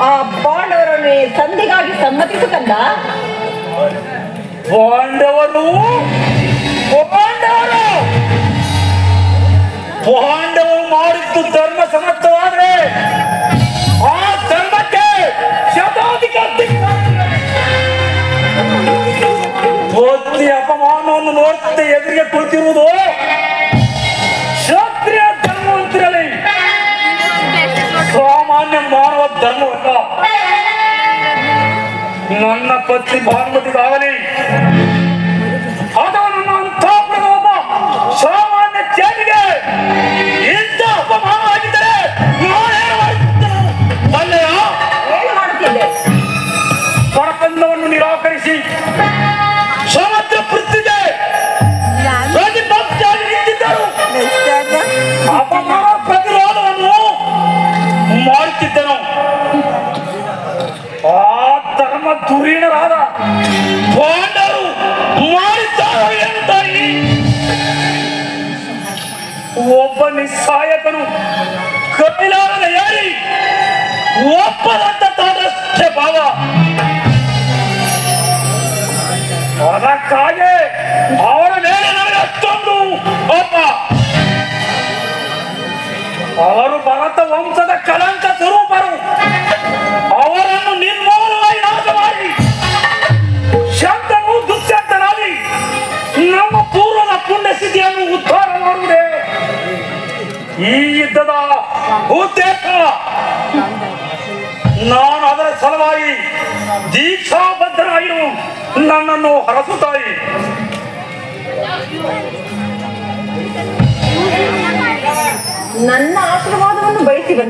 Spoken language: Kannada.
ಆ ಪಾಂಡವರನ್ನು ಸಂಧಿಗಾಗಿ ಸಮ್ಮತಿಸಕಂದ. ಪಾಂಡವರು ಮಾಡಿದ್ದು ಧರ್ಮ ಸಮರ್ಥವಾದ್ರೆ ಆ ಧರ್ಮಕ್ಕೆ ಶತಾಧಿಕ ಬುದ್ಧಿ ಅಪಮಾನವನ್ನು ನೋಡ್ತಾ ಎದುರಿಗೆ ಕುಳಿತಿರುವುದು ಕ್ಷತ್ರಿಯ ಧರ್ಮವಂತರಲ್ಲಿ ಸಾಮಾನ್ಯ ಮಾನವ ಧರ್ಮವಲ್ಲ. ನನ್ನ ಪತ್ನಿ ಭಾನುಮತಿಗಾಗಲಿ ಅಥವಾ ನನ್ನ ಅಂತಃಪುರದ ಒಬ್ಬ ಸಾಮಾನ್ಯ ಜಾತಿಗೆ ಇಂಥ ಅಪಮಾನ ಆಗಿದ್ದರೆ ಪರಕಂದವನ್ನು ನಿರಾಕರಿಸಿ ಸಮುದ್ರ ಪೃಥ್ವಿಗೆ ಪ್ರತಿಪಕ್ಷವಾಗಿ ನಿಂತಿದ್ದರು. ಅಪಮಾನ ಪ್ರತಿರೋಧವನ್ನು ಮಾಡುತ್ತಿದ್ದನು. ಆ ಧರ್ಮ ಧುರೀಣರಾದ ಪಾಂಡವರು ಮಾಡಿದ್ದಾರೆ ಎಂತಾಗಿ ಒಬ್ಬ ನಿಸ್ಸಾಯಕನು ಕೈಲಾರದ ಯಾರಿ ಒಪ್ಪದಂತ ತಾದಷ್ಟೇ ಭಾವ. ಅದಕ್ಕಾಗಿ ಅವರ ಮೇಲೆ ನನಗೆ ಅಷ್ಟೊಂದು ಕೋಪ. ಅವರು ಭರತ ವಂಶದ ಕಳಂಕ ಸ್ವರೂಪರು. ಅವರನ್ನು ನಿರ್ಮೂಲವಾಗಿ ನಾಶ ಮಾಡಿ ಶಂತನು ದುಶ್ಶಂತನಾಗಿ ನಮ್ಮ ಪೂರ್ವದ ಪುಣ್ಯ ಸ್ಥಿತಿಯನ್ನು ಉದ್ಧಾರ ಮಾಡುವುದೇ ಈ ಯುದ್ಧದ ಉದ್ದೇಶ. ನಾನು ಅದರ ಸಲುವಾಗಿ ದೀಕ್ಷಾಬದ್ಧನಾಗಿರು ನನ್ನನ್ನು ಹರಸುತ್ತಾಯಿ. ನನ್ನ ಆಶೀರ್ವಾದವನ್ನು ಬಯಸಿ ಬಂದ